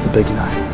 the big 9.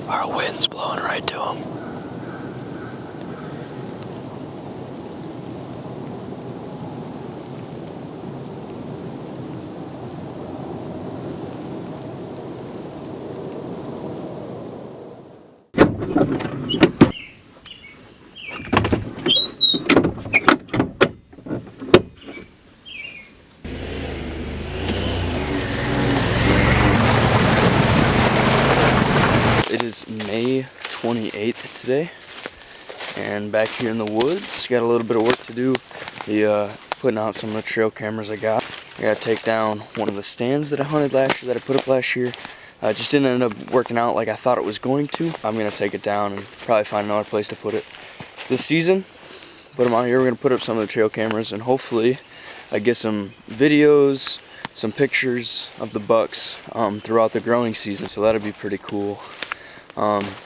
Our wind's blowing right to him. It is May 28th today, and back here in the woods, got a little bit of work to do. Putting out some of the trail cameras I got. I gotta take down one of the stands that I hunted last year, that I put up last year. Just didn't end up working out like I thought it was going to. I'm gonna take it down and probably find another place to put it this season. Put them out here. We're gonna put up some of the trail cameras, and hopefully I get some videos, some pictures of the bucks throughout the growing season. So that'd be pretty cool.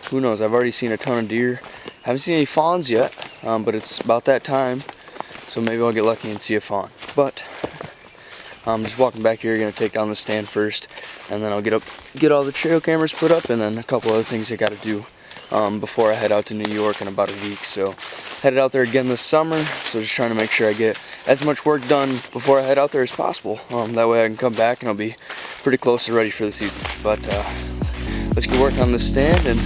Who knows? I've already seen a ton of deer. Haven't seen any fawns yet, but it's about that time, so maybe I'll get lucky and see a fawn. But I'm just walking back here, gonna take down the stand first, and then I'll get all the trail cameras put up, and then a couple other things I gotta do before I head out to New York in about a week. So headed out there again this summer, so just trying to make sure I get as much work done before I head out there as possible. That way I can come back and I'll be pretty close to ready for the season. But let's get working on this stand and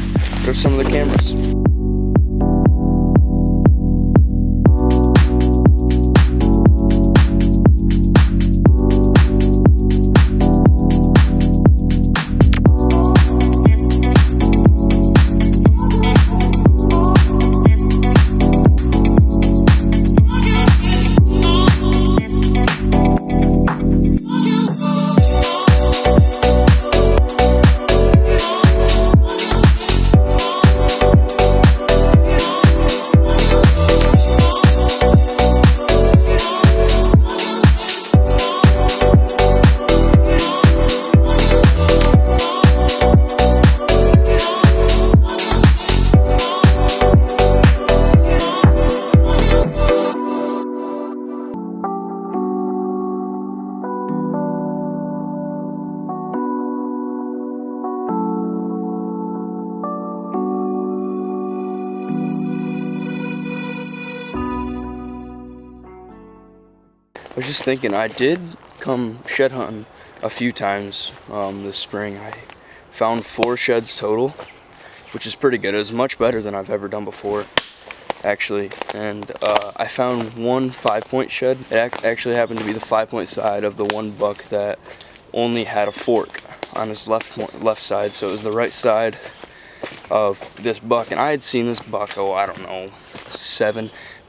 put up some of the cameras. I was just thinking, I did come shed hunting a few times this spring. I found 4 sheds total, which is pretty good. It was much better than I've ever done before, actually. And I found one 5-point shed. It actually happened to be the 5-point side of the one buck that only had a fork on his left side, so it was the right side of this buck. And I had seen this buck, I don't know,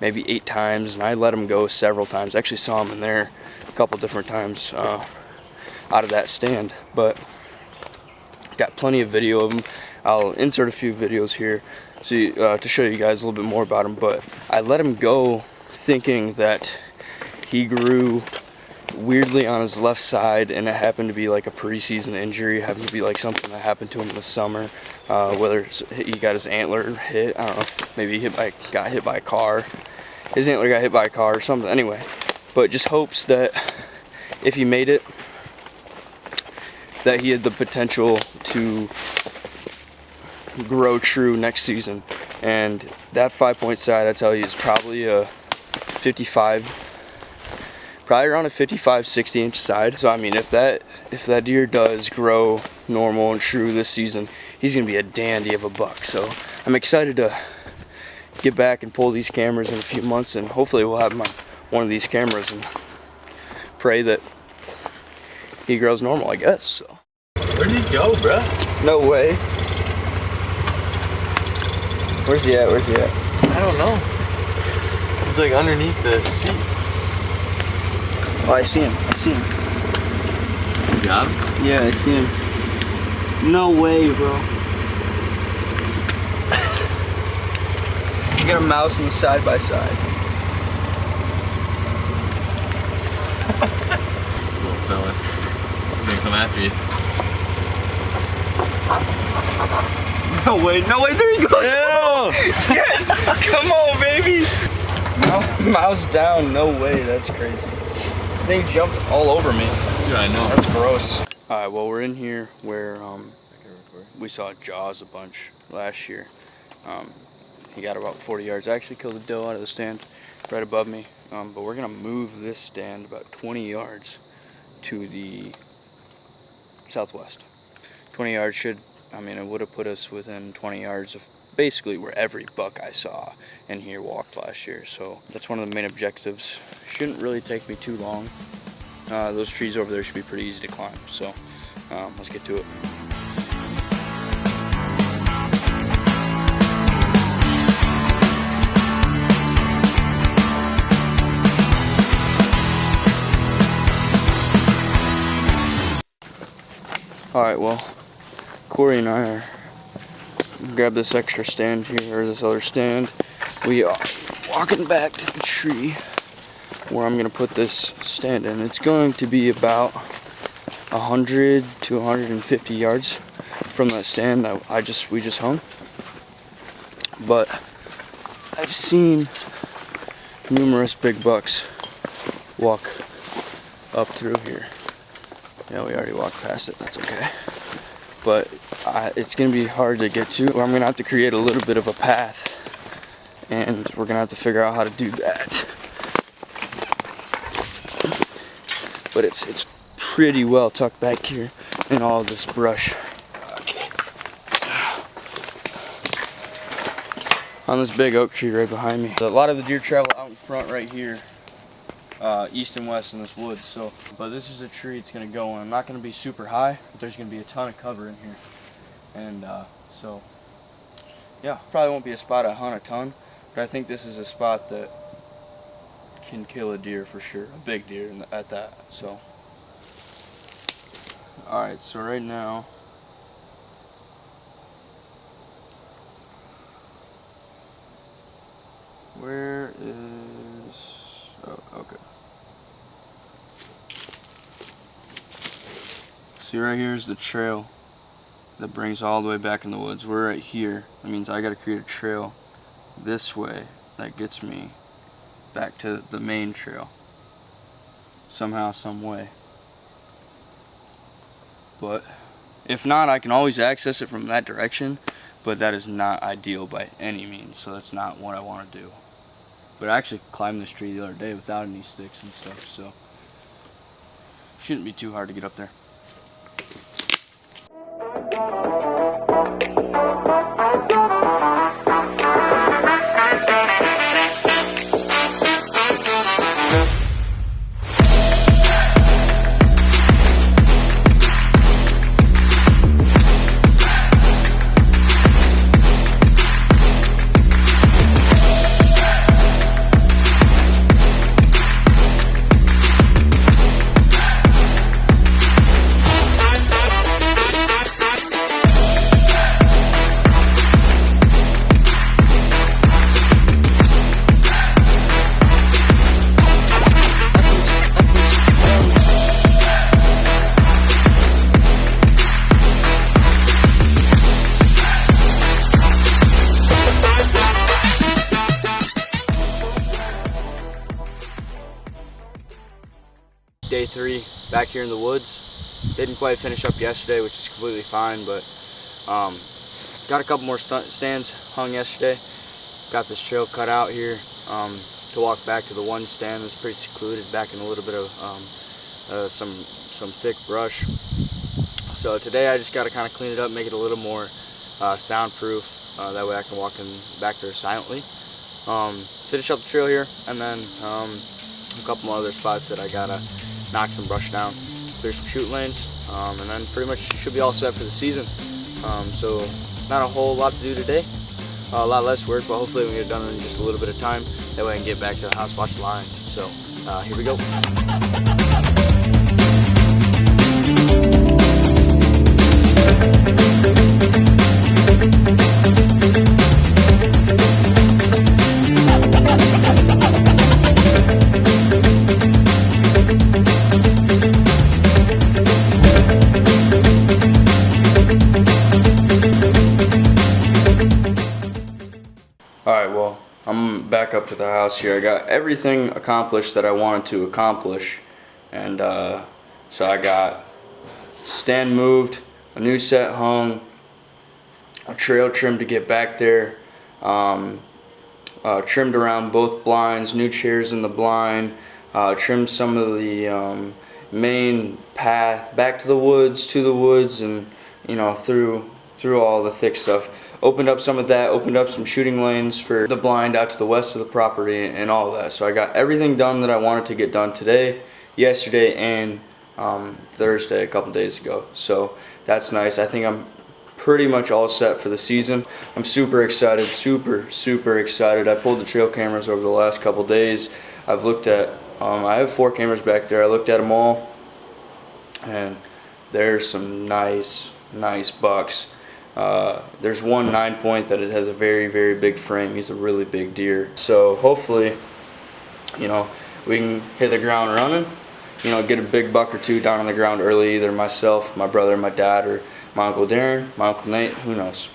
maybe 8 times, and I let him go several times. I actually saw him in there a couple different times out of that stand, but got plenty of video of him. I'll insert a few videos here to show you guys a little bit more about him, but I let him go thinking that he grew weirdly on his left side, and it happened to be like a preseason injury. It happened to be like something that happened to him in the summer, whether he got his antler hit, I don't know, maybe he got hit by a car, his antler got hit by a car or something. Anyway, but just hopes that if he made it, that he had the potential to grow true next season. And that 5-point sight, I tell you, is probably a 55, probably around a 55, 60-inch side. So I mean, if that deer does grow normal and true this season, he's gonna be a dandy of a buck. So I'm excited to get back and pull these cameras in a few months, and hopefully we'll have him on one of these cameras and pray that he grows normal, I guess. So. Where did he go, bruh? No way. Where's he at? Where's he at? I don't know. He's like underneath the seat. Oh, I see him. I see him. You got him? Yeah, I see him. No way, bro. You got a mouse in the side by side. This little fella. He's gonna come after you. No way, there he goes! Ew. Yes! Come on, baby! Mouse down, no way, that's crazy. Thing jumped all over me. Dude, I know. That's gross. Alright, well, we're in here where we saw Jaws a bunch last year. He got about 40 yards. I actually killed a doe out of the stand right above me. But we're gonna move this stand about 20 yards to the southwest. 20 yards should, I mean, it would have put us within 20 yards of basically where every buck I saw in here walked last year. So that's one of the main objectives. Shouldn't really take me too long. Those trees over there should be pretty easy to climb. So let's get to it. Alright, well, Corey and I are grab this extra stand here, or this other stand. We are walking back to the tree where I'm gonna put this stand in. It's going to be about 100 to 150 yards from that stand that we just hung. But I've seen numerous big bucks walk up through here. Yeah, we already walked past it, that's okay. But it's gonna be hard to get to. I'm gonna have to create a little bit of a path, and we're gonna have to figure out how to do that. But it's pretty well tucked back here in all of this brush. Okay. On this big oak tree right behind me. A lot of the deer travel out in front right here. East and west in this woods. So, but this is a tree it's gonna go in. I'm not gonna be super high, but there's gonna be a ton of cover in here, and so yeah, probably won't be a spot I hunt a ton, but I think this is a spot that can kill a deer for sure, a big deer at that. So, all right. So right now, where is? Oh, okay. See, right here is the trail that brings all the way back in the woods. We're right here. That means I gotta create a trail this way that gets me back to the main trail. Somehow, some way. But if not, I can always access it from that direction, but that is not ideal by any means, so that's not what I want to do. But I actually climbed this tree the other day without any sticks and stuff, so shouldn't be too hard to get up there. 3 back here in the woods. Didn't quite finish up yesterday, which is completely fine, but got a couple more stands hung yesterday. Got this trail cut out here to walk back to the one stand that's pretty secluded back in a little bit of some thick brush. So today I just got to kind of clean it up, make it a little more soundproof. That way I can walk in back there silently. Finish up the trail here, and then a couple more other spots that I gotta knock some brush down, clear some shoot lanes, and then pretty much should be all set for the season. So not a whole lot to do today, a lot less work, but hopefully we can get it done in just a little bit of time. That way I can get back to the house, watch the lions. So here we go. Alright, well, I'm back up to the house here. I got everything accomplished that I wanted to accomplish, and so I got stand moved, a new set hung, a trail trimmed to get back there, trimmed around both blinds, new chairs in the blind, trimmed some of the main path back to the woods, and you know, through all the thick stuff. Opened up some of that, opened up some shooting lanes for the blind out to the west of the property and all of that. So I got everything done that I wanted to get done today, yesterday, and Thursday, a couple days ago. So that's nice. I think I'm pretty much all set for the season. I'm super excited, super excited. I pulled the trail cameras over the last couple days. I've looked at, I have 4 cameras back there. I looked at them all, and there's some nice bucks. There's one 9-point that it has a very big frame. He's a really big deer. So hopefully, you know, we can hit the ground running, you know, get a big buck or 2 down on the ground early, either myself, my brother, my dad, or my Uncle Darren, my Uncle Nate, who knows.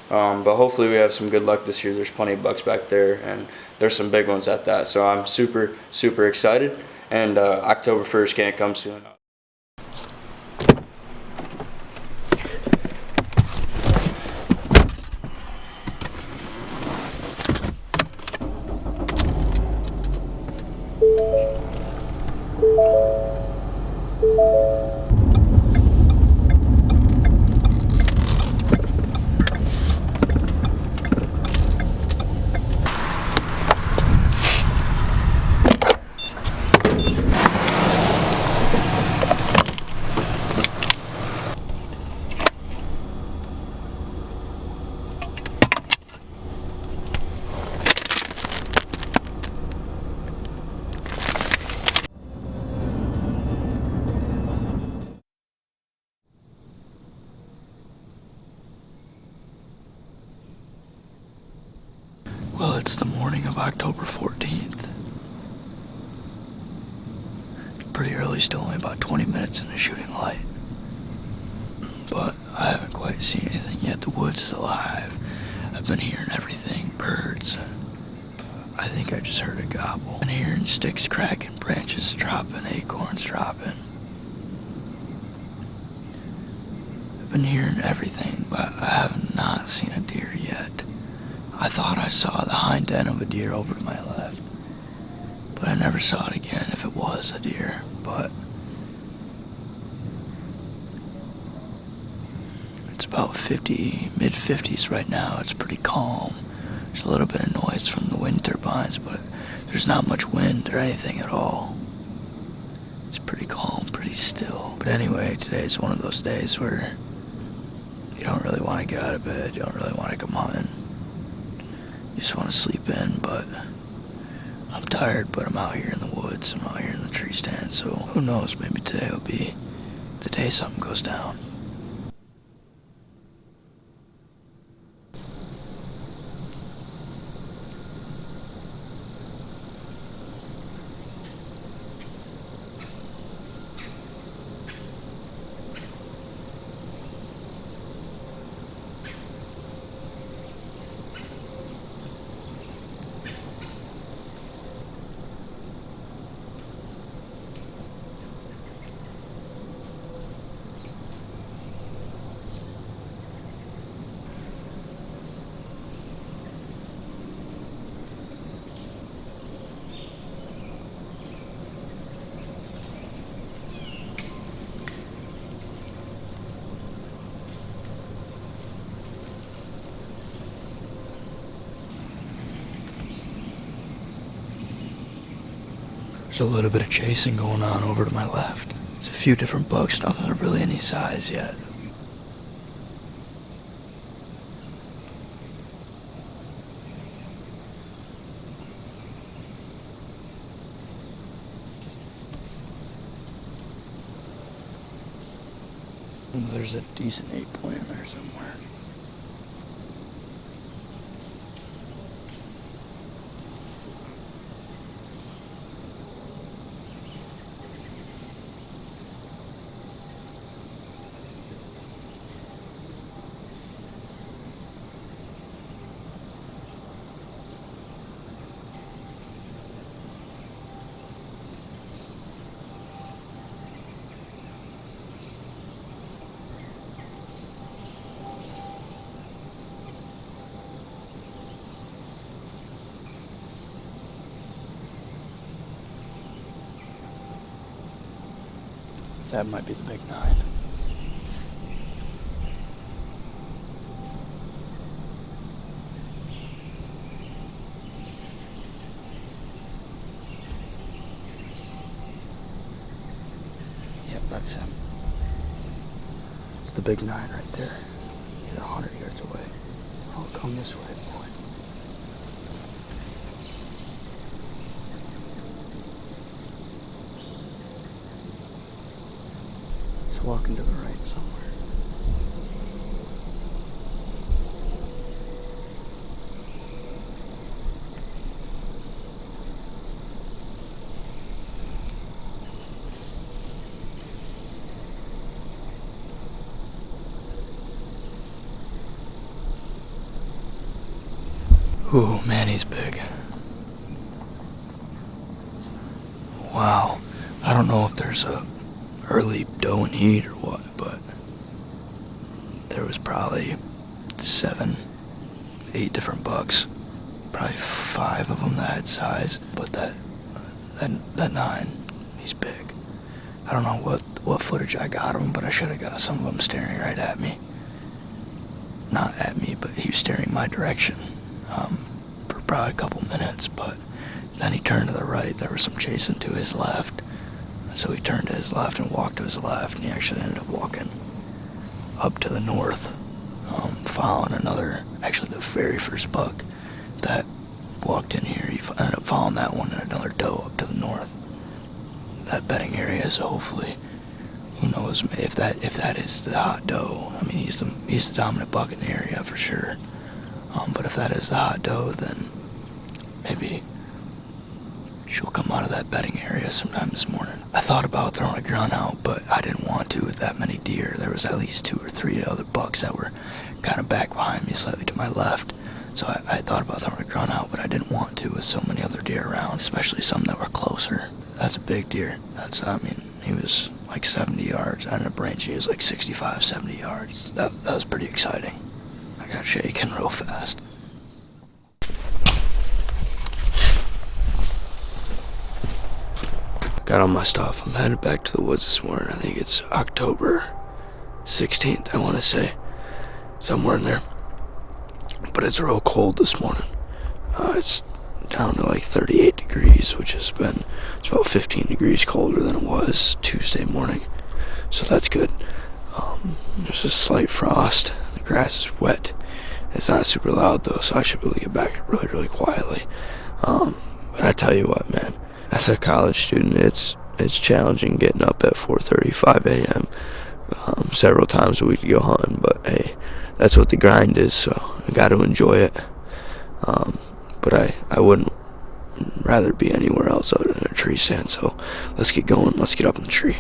But hopefully we have some good luck this year. There's plenty of bucks back there, and there's some big ones at that. So I'm super excited, and October 1st can't come soon enough. Well, it's the morning of October 14th. Pretty early still, only about 20 minutes into shooting light. But I haven't quite seen anything yet. The woods is alive. I've been hearing everything, birds. I think I just heard a gobble. I've been hearing sticks cracking, branches dropping, acorns dropping. I've been hearing everything, but I have not seen a deer yet. I thought I saw the hind end of a deer over to my left, but I never saw it again if it was a deer. But it's about mid-50s right now. It's pretty calm. There's a little bit of noise from the wind turbines, but there's not much wind or anything at all. It's pretty calm, pretty still. But anyway, today's one of those days where you don't really want to get out of bed, you don't really want to come hunting. You just want to sleep in, but I'm tired, but I'm out here in the woods, I'm out here in the tree stand, so who knows, maybe today will be the day something goes down. There's a little bit of chasing going on over to my left. There's a few different bucks, nothing of really any size yet. There's a decent 8-point in there somewhere. That might be the big 9. Yep, that's him. It's the big 9 right there. He's 100 yards away. Oh, come this way, boy. He's walking to the right somewhere. Ooh, man, he's big. Wow. I don't know if there's a early doe and heat or what, but there was probably 7, 8 different bucks. Probably 5 of them that had size, but that 9, he's big. I don't know what footage I got of him, but I should have got some of them staring right at me. Not at me, but he was staring my direction for probably a couple minutes, but then he turned to the right. There was some chasing to his left. So he turned to his left and walked to his left, and he actually ended up walking up to the north, following actually the very first buck that walked in here. He ended up following that one and another doe up to the north. That bedding area, so hopefully, who knows if that is the hot doe. I mean, he's the dominant buck in the area for sure. But if that is the hot doe, then maybe she'll come out of that bedding area sometime this morning. I thought about throwing a gun out, but I didn't want to with that many deer. There was at least 2 or 3 other bucks that were kind of back behind me, slightly to my left. So I thought about throwing a gun out, but I didn't want to with so many other deer around, especially some that were closer. That's a big deer. He was like 70 yards. I ended up ranging, he was like 65, 70 yards. That was pretty exciting. I got shaken real fast. Got all my stuff. I'm headed back to the woods this morning. I think it's October 16th, I want to say. Somewhere in there. But it's real cold this morning. It's down to like 38 degrees, which it's about 15 degrees colder than it was Tuesday morning. So that's good. There's a slight frost. The grass is wet. It's not super loud though, so I should be able to get back really, really quietly. But I tell you what, man. As a college student, it's challenging getting up at 4:35 a.m. Several times a week to go hunting, but hey, that's what the grind is, so I got to enjoy it. But I wouldn't rather be anywhere else other than a tree stand, so let's get going. Let's get up in the tree.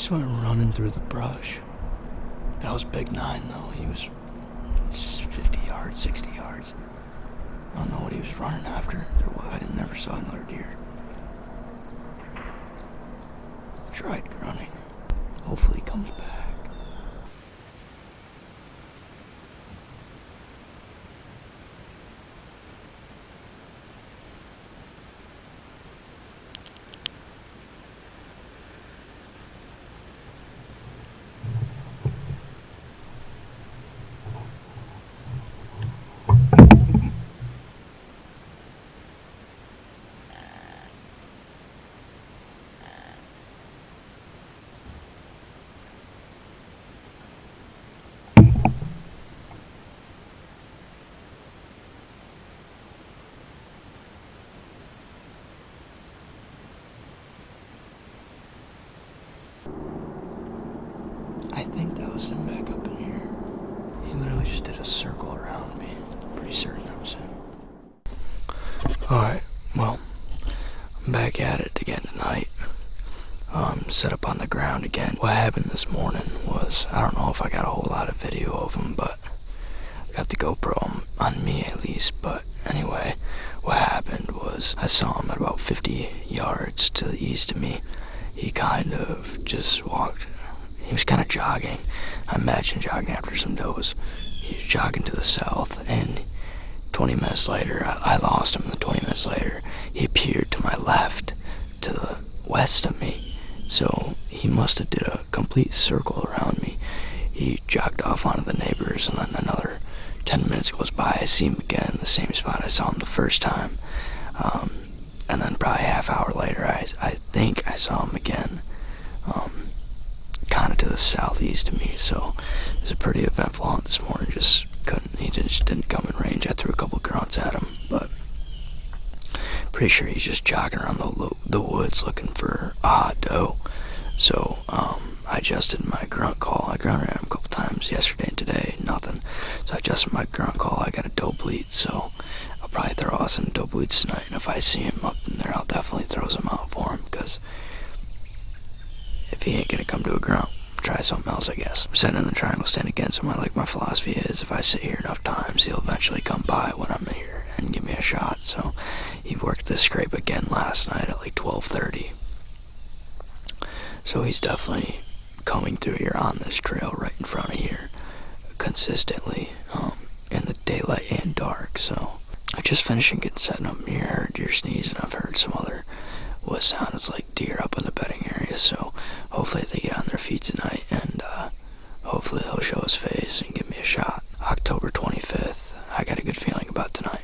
just went running through the brush. That was Big 9 though. He was 50 yards, 60 yards. I don't know what he was running after. I never saw another deer. Tried running. Hopefully he comes back. I think that was him back up in here. He literally just did a circle around me. Pretty certain that was him. Alright, well, I'm back at it again tonight. Set up on the ground again. What happened this morning was, I don't know if I got a whole lot of video of him, but I got the GoPro on me at least. But anyway, what happened was I saw him at about 50 yards to the east of me. He kind of just walked. He was kind of jogging. I imagine jogging after some does. He was jogging to the south, and 20 minutes later, I lost him. And 20 minutes later, he appeared to my left, to the west of me. So he must have did a complete circle around me. He jogged off onto the neighbors, and then another 10 minutes goes by. I see him again in the same spot I saw him the first time. And then probably a half hour later, I think I saw him again. Kind of to the southeast of me, so it was a pretty eventful hunt this morning. He just didn't come in range. I threw a couple grunts at him, but pretty sure he's just jogging around the woods looking for a hot doe. So I adjusted my grunt call. I grunted at him a couple times yesterday and today, nothing. So I adjusted my grunt call. I got a doe bleat, so I'll probably throw out some doe bleats tonight, and if I see him up in there, I'll definitely throw some out for him, because if he ain't gonna come to a grunt, try something else, I guess. I'm sitting in the triangle stand again, so my philosophy is, if I sit here enough times, he'll eventually come by when I'm here and give me a shot. So he worked this scrape again last night at like 12:30. So he's definitely coming through here on this trail right in front of here consistently, in the daylight and dark. So I just finished getting set up here. I heard deer sneeze, and I've heard some other what sounds like deer up in the bedding area. So hopefully they get on their feet tonight, and hopefully he'll show his face and give me a shot. October 25th. I got a good feeling about tonight.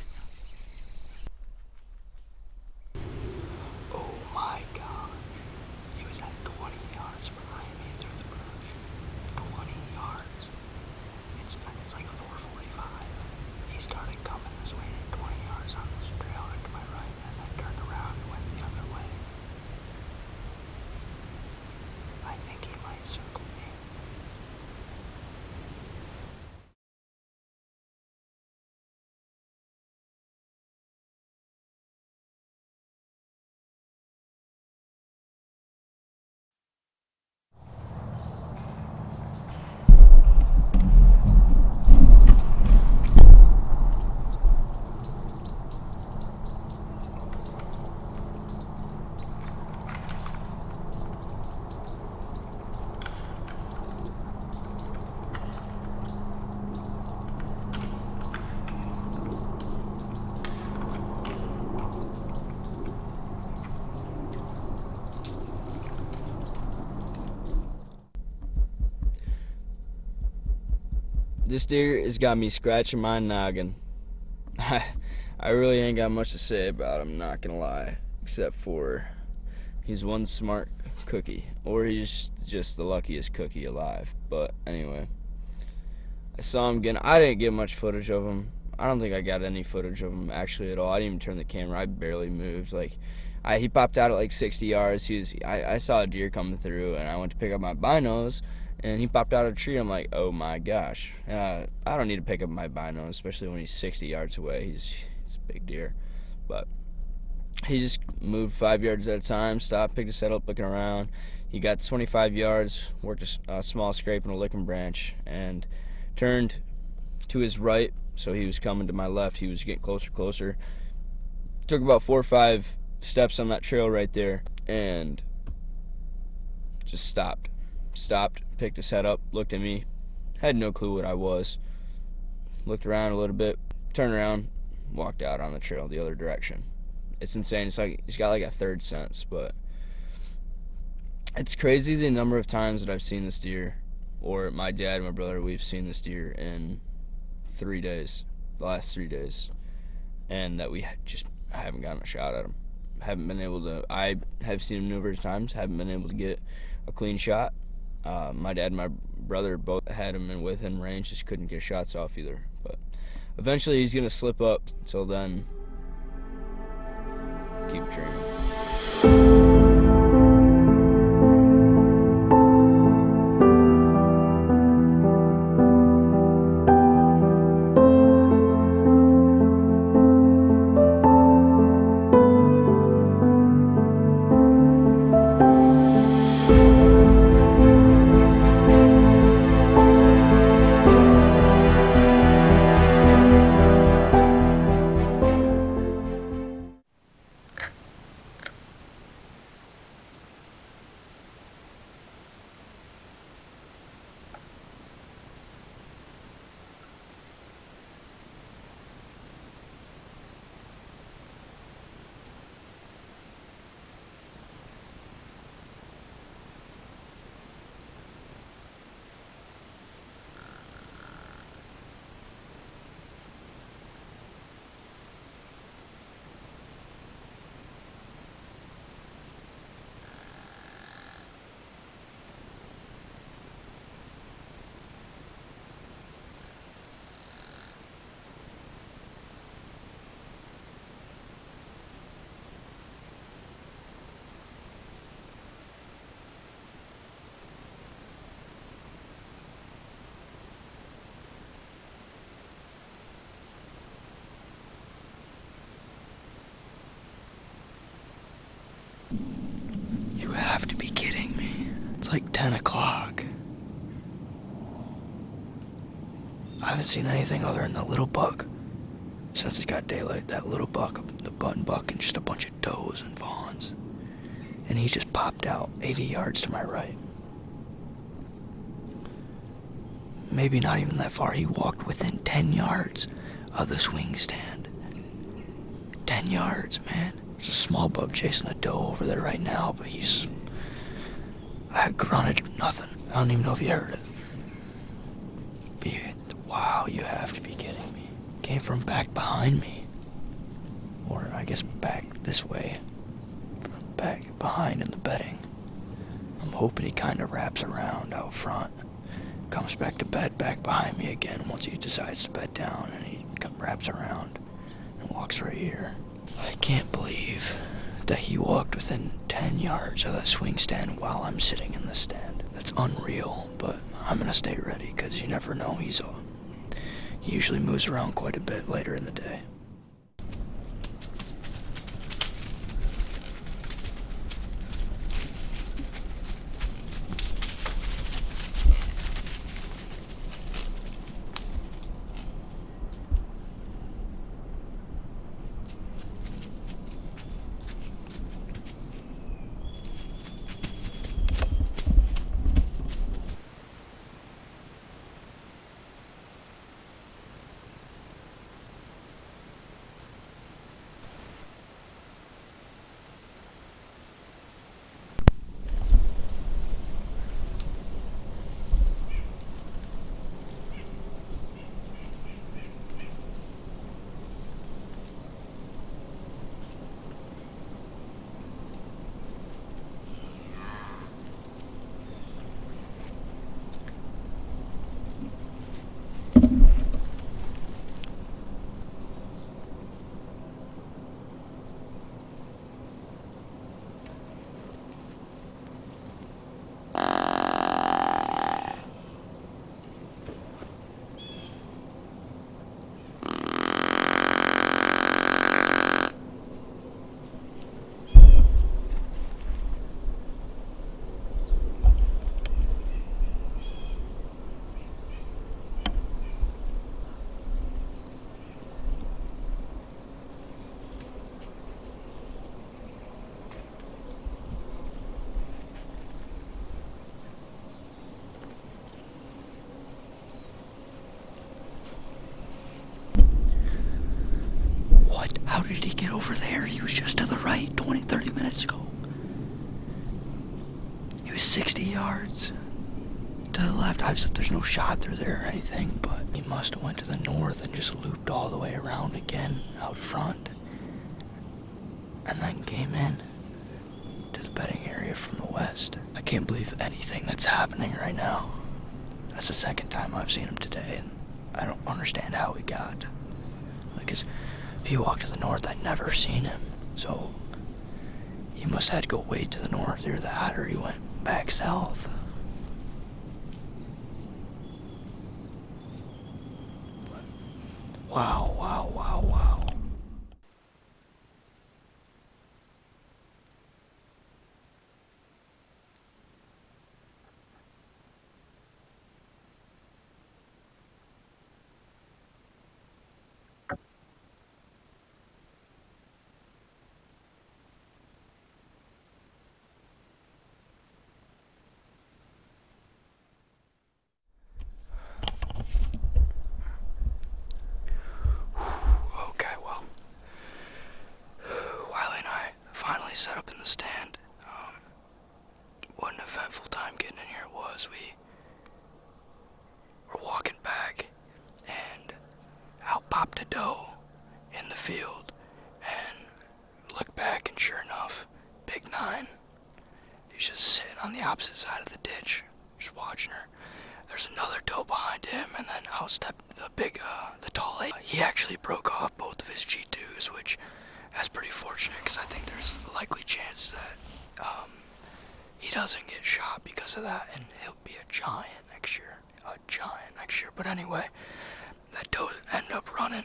Oh my god. He was at 20 yards behind me through the brush. 20 yards. It's like 4:45. He started coming this way at 20 yards on this trail right to my right, and then turned around and went the other way. I think he might circle me. This deer has got me scratching my noggin. I really ain't got much to say about him, not gonna lie, except for he's one smart cookie, or he's just the luckiest cookie alive. But anyway, I saw him again. I didn't get much footage of him. I don't think I got any footage of him actually at all. I didn't even turn the camera. I barely moved. He popped out at like 60 yards. I saw a deer coming through, and I went to pick up my binos, and he popped out of a tree. I'm like, oh my gosh. I don't need to pick up my binos, especially when he's 60 yards away. He's a big deer. But He just moved 5 yards at a time, stopped, picked his head up, looking around. He got 25 yards, worked a small scrape and a licking branch, and turned to his right, so he was coming to my left. He was getting closer. Took about 4 or 5 steps on that trail right there, and just stopped, picked his head up, looked at me, had no clue what I was, looked around a little bit, turned around, walked out on the trail the other direction. It's insane. It's like he's got like a third sense, but it's crazy the number of times that I've seen this deer, or my dad and my brother, we've seen this deer in 3 days, the last 3 days, and that we just haven't gotten a shot at him. Haven't been able to. I have seen him numerous times, haven't been able to get a clean shot. My dad and my brother both had him in within range, just couldn't get shots off either. But eventually he's gonna slip up. Until then, keep training. You have to be kidding me. It's like 10 o'clock. I haven't seen anything other than the little buck since it's got daylight. That little buck, the button buck, and just a bunch of does and fawns. And he just popped out 80 yards to my right. Maybe not even that far. He walked within 10 yards of the swing stand. 10 yards, man. There's a small buck chasing a doe over there right now, but I grunted nothing. I don't even know if he heard it. Wow, you have to be kidding me. Came from back behind me. Or I guess back this way. From back behind in the bedding. I'm hoping he kind of wraps around out front. Comes back to bed back behind me again once he decides to bed down, and he wraps around and walks right here. I can't believe that he walked within 10 yards of that swing stand while I'm sitting in the stand. That's unreal, but I'm gonna stay ready because you never know. He usually moves around quite a bit later in the day. How did he get over there? He was just to the right 20, 30 minutes ago. He was 60 yards to the left. I said there's no shot through there or anything, but he must have went to the north and just looped all the way around again out front. And then came in to the bedding area from the west. I can't believe anything that's happening right now. That's the second time I've seen him today, and I don't understand how he got. Because if he walked to the north, I'd never seen him. So he must have had to go way to the north, either that or he went back south. Wow, wow, wow, wow. Okay, well, Wiley and I finally set up in the stand. What an eventful time getting in here it was. We were walking back, and out popped a doe in the field, and looked back, and sure enough, big 9. He's just sitting on the opposite side of the ditch, just watching her. There's another doe behind him, and then out stepped the tall lady. He actually broke off both of his G2s, which that's pretty fortunate, because I think there's a likely chance that he doesn't get shot because of that, and he'll be a giant next year. But anyway, that doe ended up running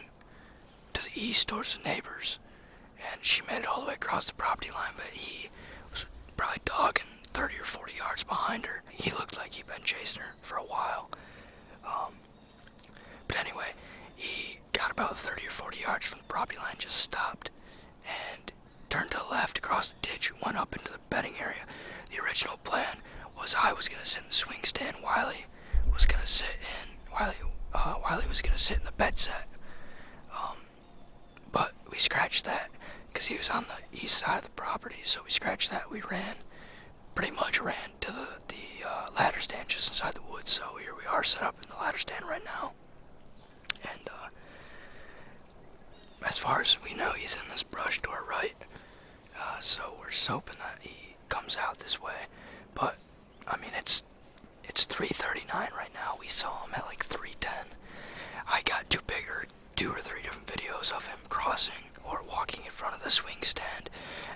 to the east towards the neighbors, and she made it all the way across the property line, but he was probably dogging 30 or 40 yards behind her. He looked like he'd been chasing her for a while. But anyway, he got about 30 or 40 yards from the property line, just stopped, and turned to the left across the ditch and went up into the bedding area. The original plan was I was gonna sit in the swing stand, Wiley was gonna sit in the bed set. But we scratched that because he was on the east side of the property, so we scratched that. We pretty much ran to the ladder stand just inside the woods. So here we are set up in the ladder stand right now. And as far as we know, he's in this brush to our right. So we're just hoping that he comes out this way. But I mean, it's 3:39 right now. We saw him at like 3:10. I got two or three different videos of him crossing or walking in front of the swing stand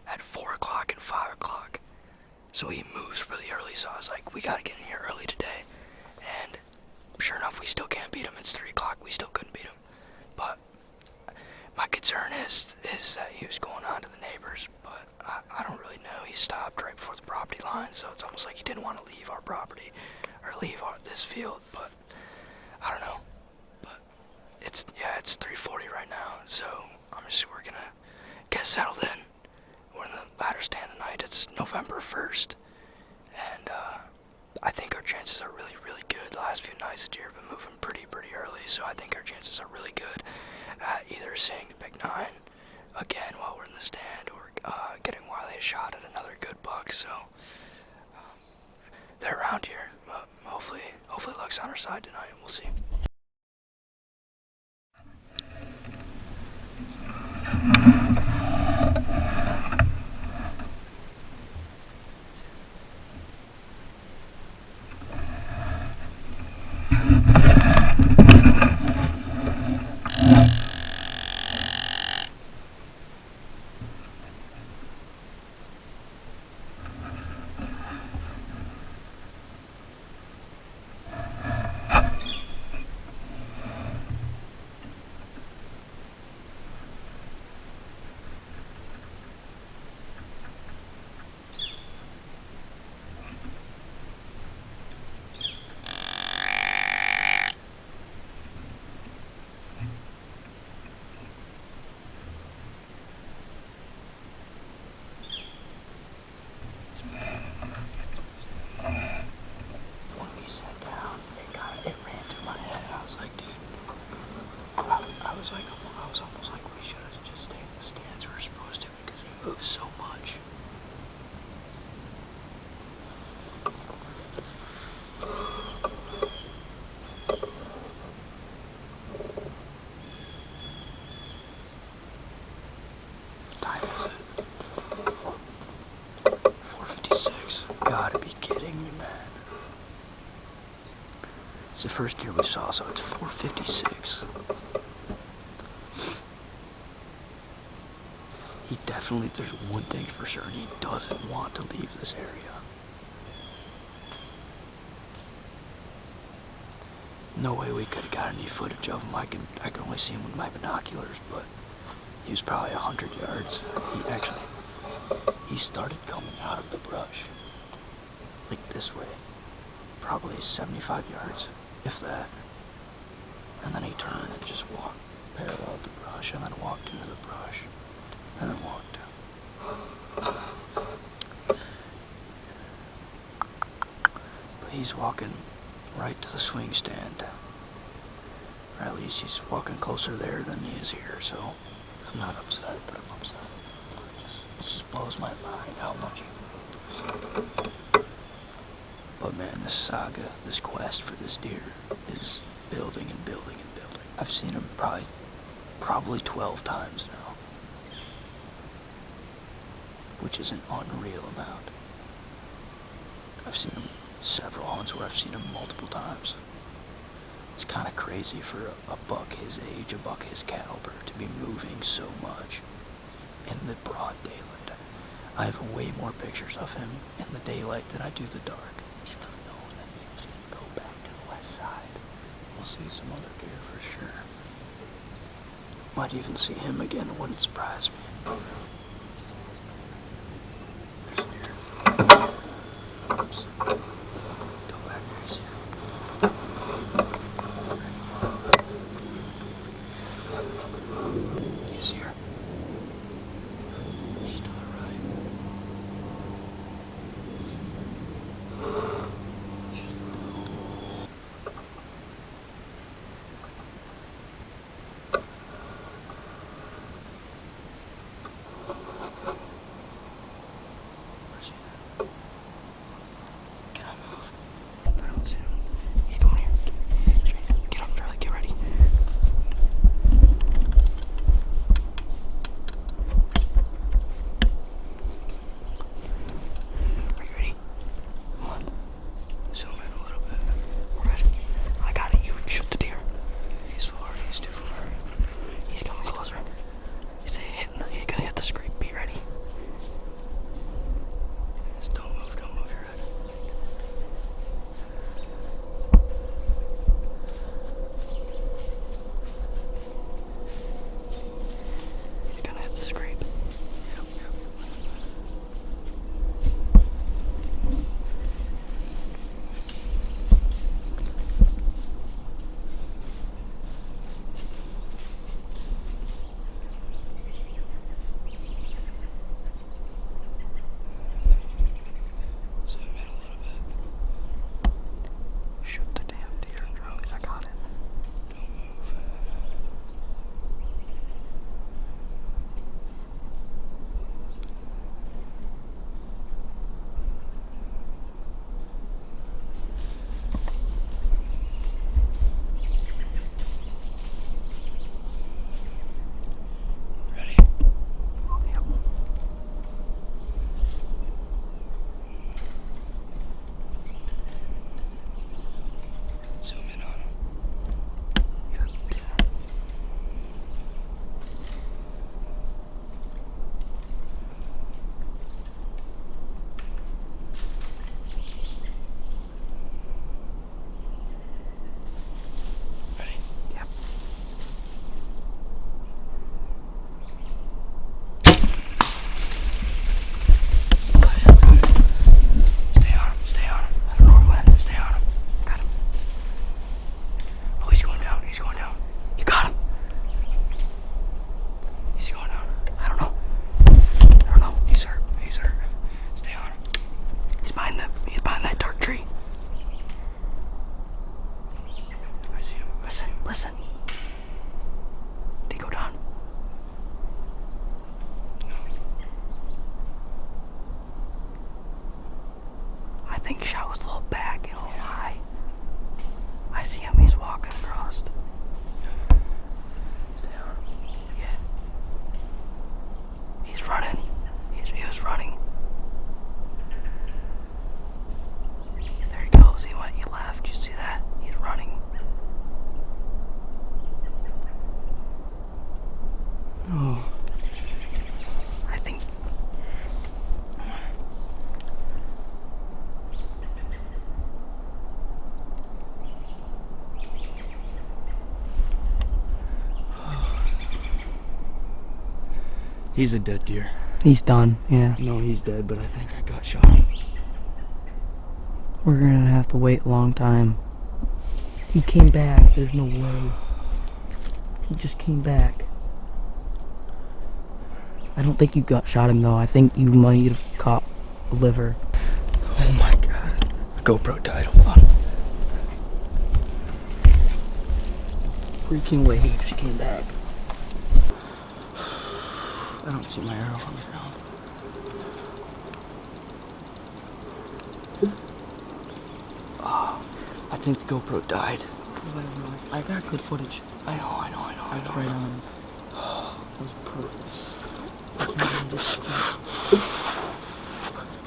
at 4 o'clock and 5 o'clock. So he moves really early, so I was like, we gotta get in here early today. And sure enough, we still can't beat him. It's 3 o'clock, we still couldn't beat him. But my concern is that he was going on to the neighbors, but I don't really know. He stopped right before the property line, so it's almost like he didn't want to leave our property, or leave this field, but I don't know. But it's 3:40 right now, so we're gonna get settled in. We're in the ladder stand tonight. It's November 1st, and I think our chances are really, really good. The last few nights the deer have been moving pretty early, so I think our chances are really good at either seeing the big 9 again while we're in the stand, or getting Wiley a shot at another good buck. So they're around here, but hopefully luck's on our side tonight, and we'll see. gotta be kidding me, man. It's the first deer we saw, so it's 4:56. He definitely, there's one thing for certain, he doesn't want to leave this area. No way we could have got any footage of him. I can only see him with my binoculars, but he was probably 100 yards. He started coming out of the brush, like this way, probably 75 yards, if that. And then he turned and just walked parallel to the brush, and then walked into the brush, and then walked down. But he's walking right to the swing stand. Or at least he's walking closer there than he is here, so I'm not upset, but I'm upset. It just blows my mind how much he... But man, this saga, this quest for this deer is building and building and building. I've seen him probably 12 times now, which is an unreal amount. I've seen him several hunts where I've seen him multiple times. It's kind of crazy for a buck his age, a buck his caliber, to be moving so much in the broad daylight. I have way more pictures of him in the daylight than I do the dark. Should have known that he was going to go back to the west side. We'll see some other deer for sure. Might even see him again, it wouldn't surprise me. There's a deer. Oops. Go back there, he's here. He's here. He's to the right. Where's he at? Can I move? I don't see him. He's going here. Get up, Charlie. Get ready. Are you ready? Come on. Zoom in a little bit. We're ready. I got it. You shoot the deer. He's far. He's too far. He's coming closer. He's gonna hit the scrape. Be ready. Just don't move your head. He's gonna hit the scrape. Yep. Zoom in a little bit. Shoot the damn deer, drone. I got it. Don't move. Ready? Yep. Zoom in on him. Yes. Ready? Yep. Stay on him. Stay on him. I don't know where he went. Stay on him. Got him. Oh, he's going down. He's going down. You got him. He's going down. I don't know. He's hurt. Stay on him. He's behind that dark tree. I see him. Listen. Did he go down? No. I think he shot was a little back, a little high. I see him. He's walking across. Stay on him. Yeah. He's running. He was running. He's a dead deer. He's done, yeah. No, he's dead, but I think I got shot. We're gonna have to wait a long time. He came back, there's no way. He just came back. I don't think you got shot him though. I think you might have caught a liver. Oh my god. The GoPro died, hold on. Freaking way, he just came back. I don't see my arrow on the ground. Oh, I think the GoPro died. I got good footage. I know. That's right on. That was perfect.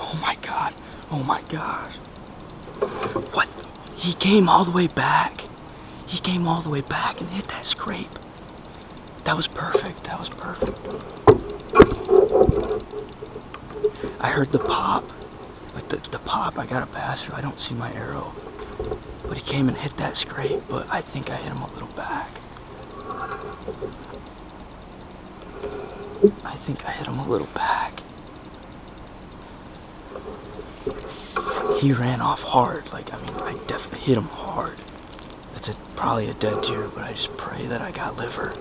Oh my god. Oh my gosh. What? He came all the way back. He came all the way back and hit that scrape. That was perfect. That was perfect. I heard the pop. Like the pop, I got a passer. I don't see my arrow. But he came and hit that scrape, but I think I hit him a little back. I think I hit him a little back. He ran off hard. Like, I mean, I definitely hit him hard. That's probably a dead deer, but I just pray that I got liver.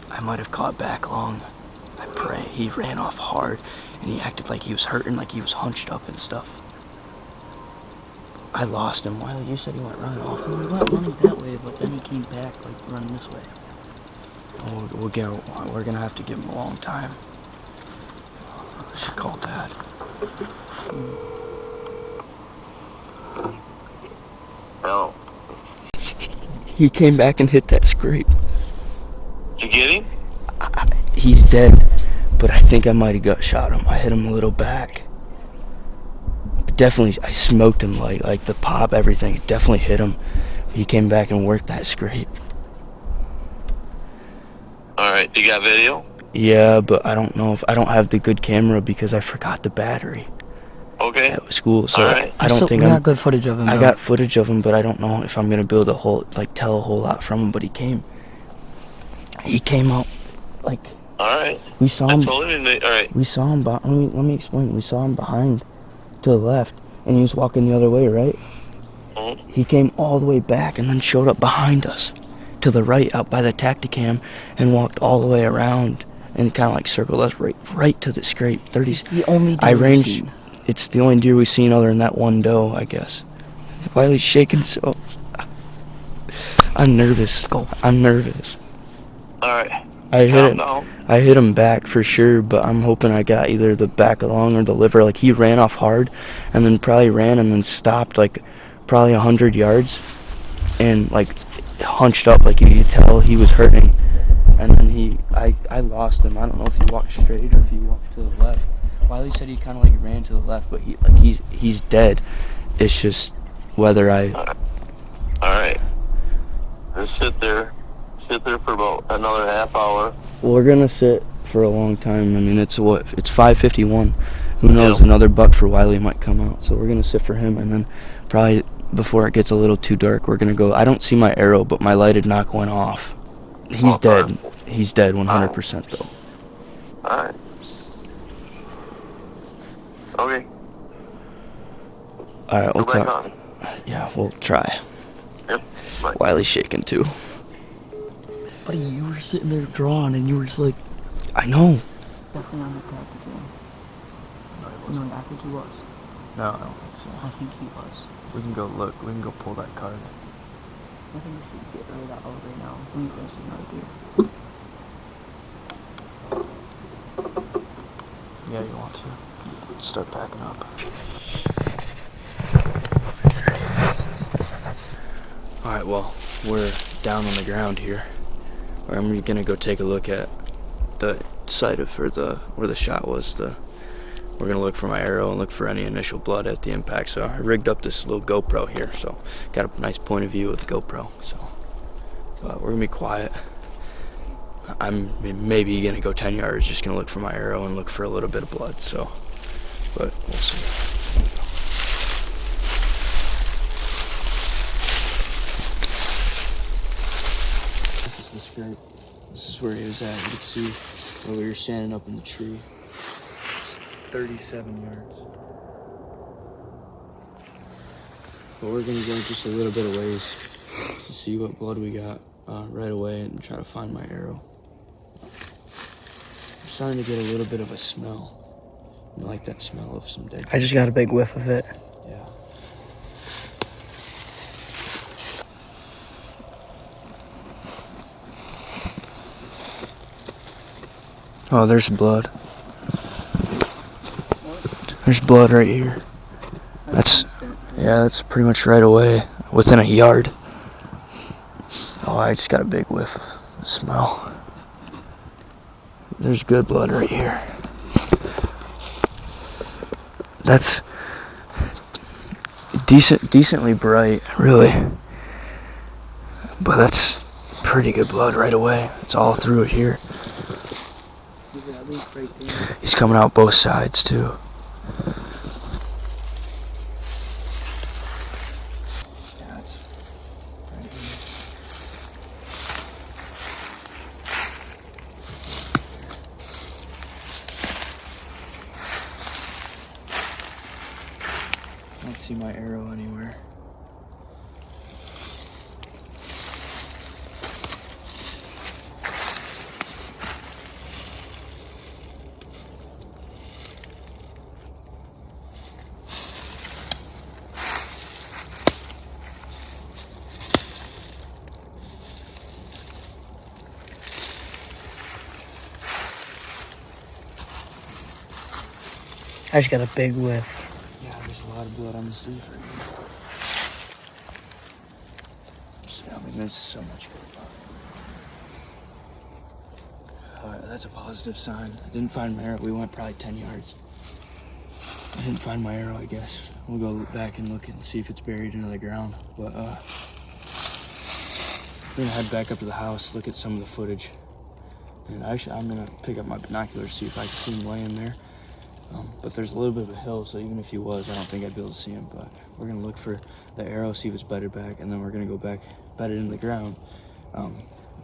I might have caught back long. I pray. He ran off hard, and he acted like he was hurting, like he was hunched up and stuff. I lost him. Wiley, you said he went running off. We went running that way, but then he came back like running this way. Oh, we're gonna have to give him a long time. I should call Dad. No. He came back and hit that scrape. Did you get him? He's dead, but I think I might have shot him. I hit him a little back. But definitely, I smoked him like the pop, everything. It definitely hit him. He came back and worked that scrape. All right. You got video? Yeah, but I don't know if I don't have the good camera because I forgot the battery Okay. at school. So All right. I don't think we got good footage of him. I though. got footage of him, but I don't know if I'm gonna be able to tell a whole lot from him. But he came out like All right. we saw I him. told him. All right. We saw him. Let me explain. We saw him behind to the left, and he was walking the other way, right? Mhm. He came all the way back and then showed up behind us to the right, out by the Tacticam, and walked all the way around and kind of like circled us right to the scrape. 30. The only deer I we've ranged. seen. It's the only deer we've seen other than that one doe, I guess. Wiley's shaking so. I'm nervous. I'm nervous. All right. I hit Calm him. down. I hit him back for sure, but I'm hoping I got either the back along or the liver. Like he ran off hard, and then probably ran and then stopped like probably 100 yards, and like hunched up like you could tell he was hurting. And then I lost him. I don't know if he walked straight or if he walked to the left. Wiley said he kind of like ran to the left, but he's dead. It's just whether I. All right. Just sit there for about another half hour. Well, we're gonna sit for a long time. I mean, it's 5:51. Who knows? Yeah. Another buck for Wiley might come out. So we're gonna sit for him, and then probably before it gets a little too dark, we're gonna go. I don't see my arrow, but my lighted knock went off. He's Okay. dead. He's dead 100% though. All right. Okay. All right, Go we'll back talk. on. Yeah, we'll try. Yep. Bye. Wiley's shaking too. Buddy, you were sitting there drawing and you were just like. I know. Definitely on the Tacticam. No, I think he was. No, I don't think so. I think he was. We can go look. We can go pull that card. I think we should get rid of that over right now. We need to see another deer. Yeah, you want to. Start packing up. Alright, well, we're down on the ground here. I'm gonna go take a look at the site of where the shot was. We're gonna look for my arrow and look for any initial blood at the impact. So I rigged up this little GoPro here, so got a nice point of view with the GoPro. So we're gonna be quiet. I'm maybe gonna go 10 yards, just gonna look for my arrow and look for a little bit of blood. So, but we'll see. This is the scrape. This is is where he was at. You can see where we were standing up in the tree. 37 yards. But we're gonna go just a little bit of ways to see what blood we got right away and try to find my arrow. I'm starting to get a little bit of a smell. You like that smell of some dead? I just got a big whiff of it. Yeah. Oh, there's blood. There's blood right here. That's pretty much right away, within a yard. Oh, I just got a big whiff of the smell. There's good blood right here. That's decently bright, really. But that's pretty good blood right away. It's all through it here. He's coming out both sides too. I don't see my arrow anywhere. I just got a big whiff. Yeah, there's a lot of blood on the sleeve right here. I mean, there's so much good blood. Alright, that's a positive sign. I didn't find my arrow. We went probably 10 yards. I didn't find my arrow, I guess. We'll go back and look and see if it's buried into the ground. But we're gonna head back up to the house, look at some of the footage. And actually, I'm gonna pick up my binoculars, see if I can see him laying there. But there's a little bit of a hill, so even if he was, I don't think I'd be able to see him. But we're gonna look for the arrow, see if it's bedded back, and then we're gonna go back, bed it in the ground,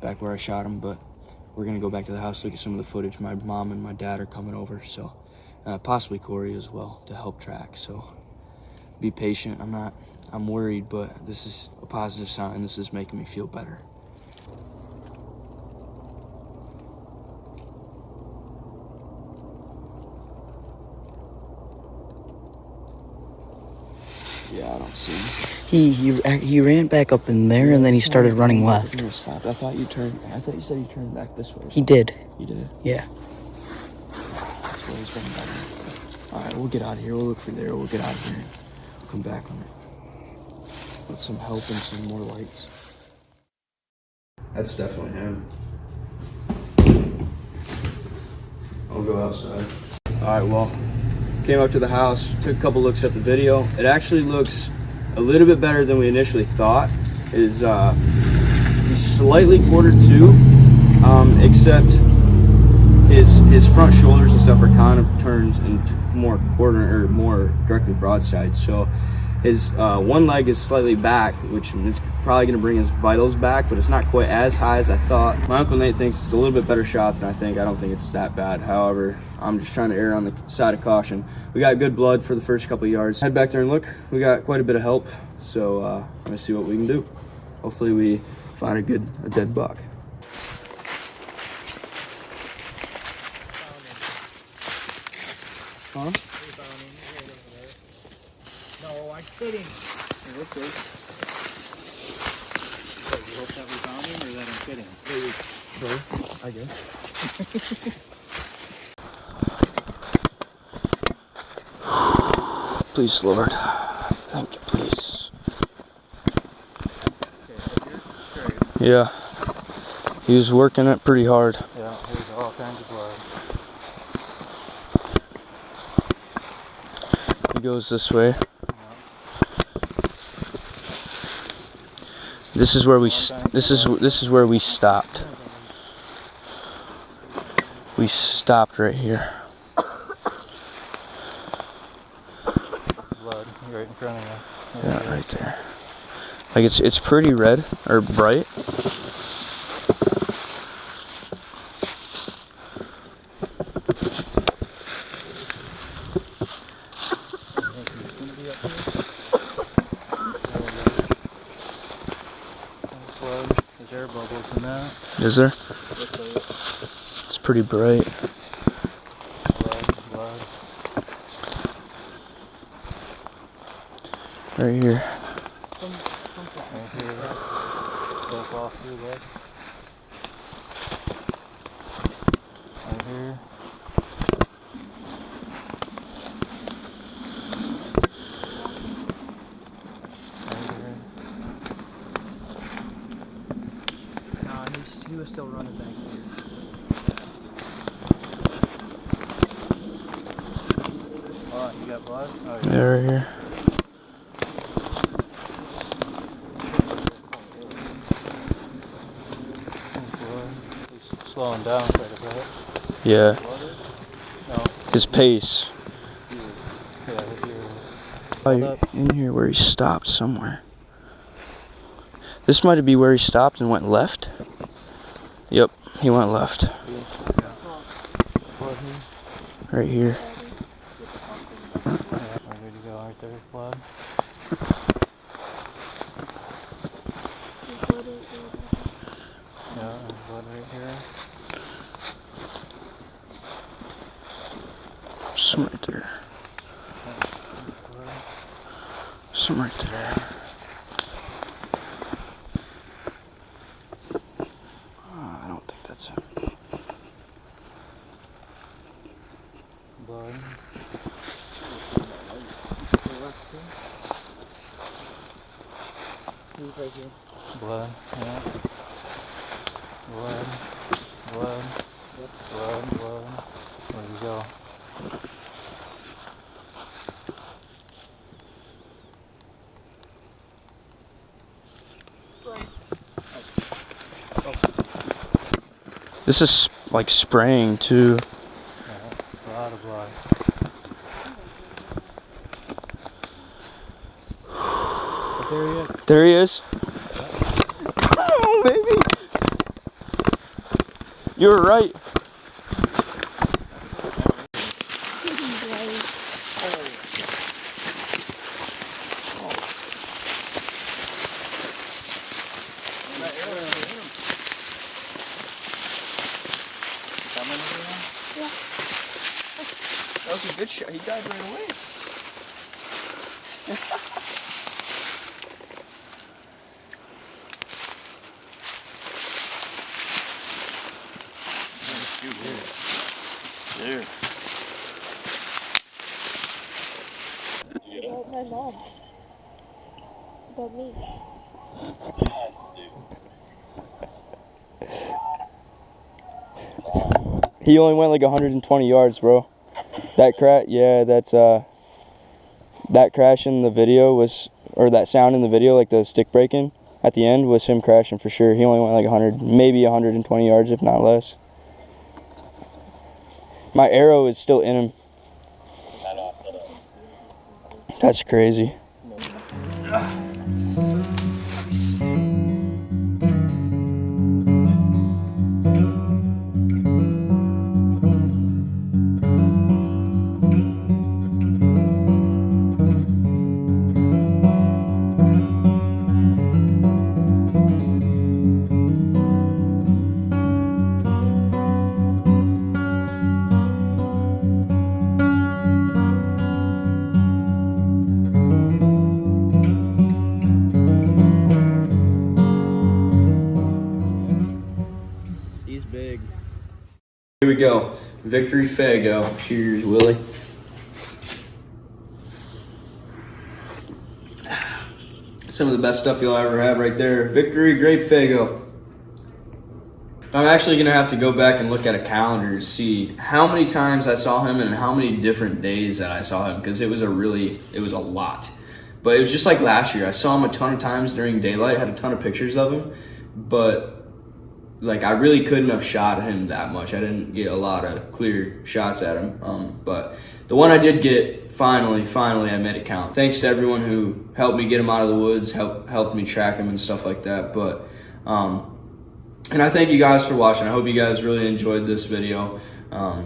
back where I shot him. But we're gonna go back to the house, look at some of the footage. My mom and my dad are coming over, so possibly Corey as well to help track. So be patient. I'm worried, but this is a positive sign. This is making me feel better. Yeah, I don't see him. He ran back up in there, and then he started running left. I thought you said you turned back this way. He did. You did? Yeah. That's where he's running back. Alright, we'll get out of here. We'll look for there. We'll get out of here. We'll come back on it. With some help and some more lights. That's definitely him. I'll go outside. Alright, well. Came up to the house, took a couple looks at the video. It actually looks a little bit better than we initially thought. He's slightly quartered too, except his front shoulders and stuff are kind of turned into more quarter or more directly broadside. So his one leg is slightly back, which is probably going to bring his vitals back, but it's not quite as high as I thought. My Uncle Nate thinks it's a little bit better shot than I think. I don't think it's that bad. However, I'm just trying to err on the side of caution. We got good blood for the first couple yards. Head back there and look. We got quite a bit of help, so I'm going to see what we can do. Hopefully we find a dead buck. Huh? No, I'm kidding. Okay. So you hope that we found him, or that I'm kidding? Sure, I guess. Please, Lord. Thank you, please. Okay, so you're straight. Yeah. He was working it pretty hard. Yeah, there's all kinds of blood. He goes this way. This is where we stopped. We stopped right here. Blood right in front of you. Yeah, right there. Like it's pretty red or bright. Blood. There's air bubbles in that. Is there? It's pretty bright. Blood. Right here. Right here. Stuff off through that. Right here. No, he was still running back here. Oh, you got blood? Oh, Yeah, right here. He's slowing down quite a bit. Yeah. No. His pace. Yeah, his ear. Oh, in here where he stopped somewhere. This might be where he stopped and went left. Yep, he went left. Right here. Yeah, ready to go right there, blood. Yeah, there's blood right here. Some right there. Some right there. I don't think that's him. Blood. Blood, yeah. Blood. Where'd he go? This is like spraying too. Yeah, a lot of blood. But there he is. There he is. Oh, baby. You were right. That was a good shot. He died right away. There. About my mom. About me. Yes, dude. He only went like 120 yards, bro. That crash, yeah, that's that crash in the video was, or that sound in the video, like the stick breaking at the end, was him crashing for sure. He only went like 100, maybe 120 yards, if not less. My arrow is still in him. That's crazy. He's big. Here we go. Victory Fago. Cheers, Willie. Some of the best stuff you'll ever have right there. Victory Grape Fago. I'm actually going to have to go back and look at a calendar to see how many times I saw him and how many different days that I saw him, because it was a lot. But it was just like last year. I saw him a ton of times during daylight, had a ton of pictures of him, but like I really couldn't have shot him that much. I didn't get a lot of clear shots at him. But the one I did get, finally I made it count. Thanks to everyone who helped me get him out of the woods, helped me track him and stuff like that. But and I thank you guys for watching. I hope you guys really enjoyed this video.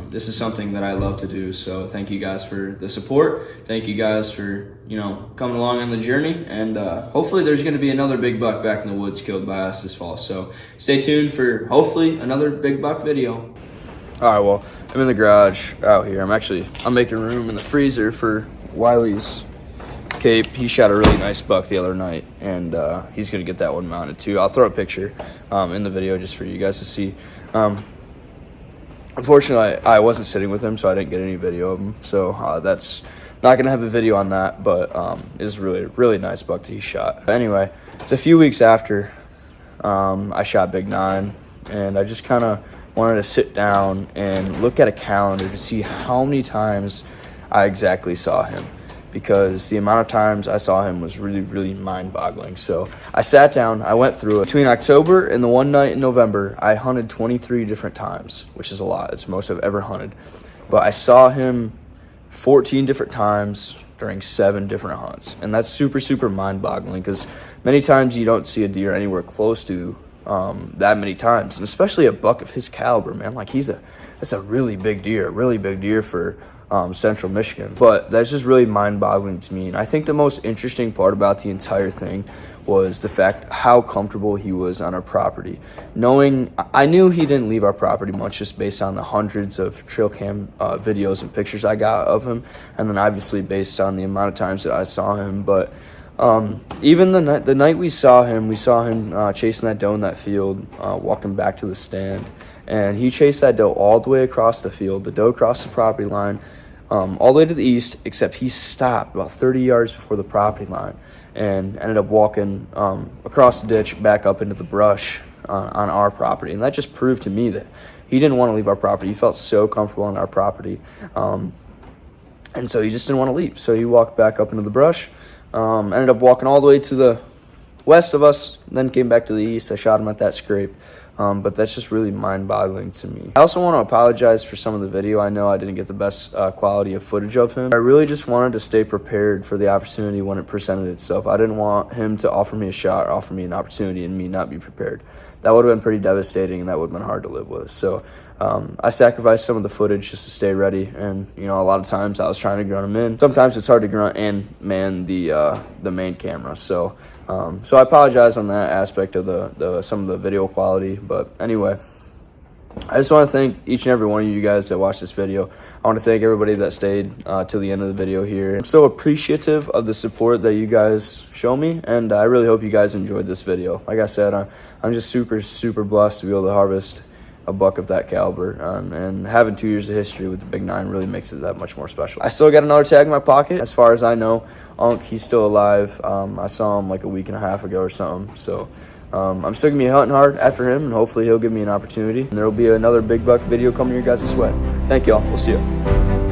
This is something that I love to do, so thank you guys for the support. Thank you guys for, you know, coming along on the journey, and hopefully there's going to be another big buck back in the woods killed by us this fall. So stay tuned for hopefully another big buck video. All right, well, I'm in the garage out here. I'm making room in the freezer for Wiley's cape. He shot a really nice buck the other night, and he's gonna get that one mounted too. I'll throw a picture in the video just for you guys to see. Unfortunately, I wasn't sitting with him, so I didn't get any video of him. So that's not gonna have a video on that, but it's really nice buck that he shot. But anyway, it's a few weeks after I shot Big 9, and I just kind of wanted to sit down and look at a calendar to see how many times I exactly saw him, because the amount of times I saw him was really mind-boggling. So I sat down, I went through it. Between October and the one night in November, I hunted 23 different times, which is a lot. It's the most I've ever hunted. But I saw him 14 different times during 7 different hunts, and that's super mind-boggling, because many times you don't see a deer anywhere close to that many times, and especially a buck of his caliber, man. Like, that's a really big deer for Central Michigan. But that's just really mind-boggling to me. And I think the most interesting part about the entire thing was the fact how comfortable he was on our property. I knew he didn't leave our property much, just based on the hundreds of trail cam videos and pictures I got of him, and then obviously based on the amount of times that I saw him. But even the night we saw him chasing that doe in that field, walking back to the stand, and he chased that doe all the way across the field. The doe crossed the property line, all the way to the east, except he stopped about 30 yards before the property line and ended up walking across the ditch back up into the brush on our property. And that just proved to me that he didn't want to leave our property. He felt so comfortable on our property, and so he just didn't want to leave. So he walked back up into the brush, ended up walking all the way to the west of us, then came back to the east. I shot him at that scrape. But that's just really mind-boggling to me. I also want to apologize for some of the video. I know I didn't get the best quality of footage of him. I really just wanted to stay prepared for the opportunity when it presented itself. I didn't want him to offer me a shot or offer me an opportunity and me not be prepared. That would have been pretty devastating, and that would have been hard to live with. So I sacrificed some of the footage just to stay ready. And, you know, a lot of times I was trying to grunt him in. Sometimes it's hard to grunt and man the main camera. So I apologize on that aspect of some of the video quality. But anyway, I just want to thank each and every one of you guys that watched this video. I want to thank everybody that stayed till the end of the video here. I'm so appreciative of the support that you guys show me, and I really hope you guys enjoyed this video. Like I said, I'm just super blessed to be able to harvest a buck of that caliber, and having 2 years of history with the Big 9 really makes it that much more special. I still got another tag in my pocket. As far as I know, Unc, he's still alive. I saw him like a week and a half ago or something. So I'm still gonna be hunting hard after him, and hopefully he'll give me an opportunity. And there will be another big buck video coming your guys' way. Thank y'all. We'll see you.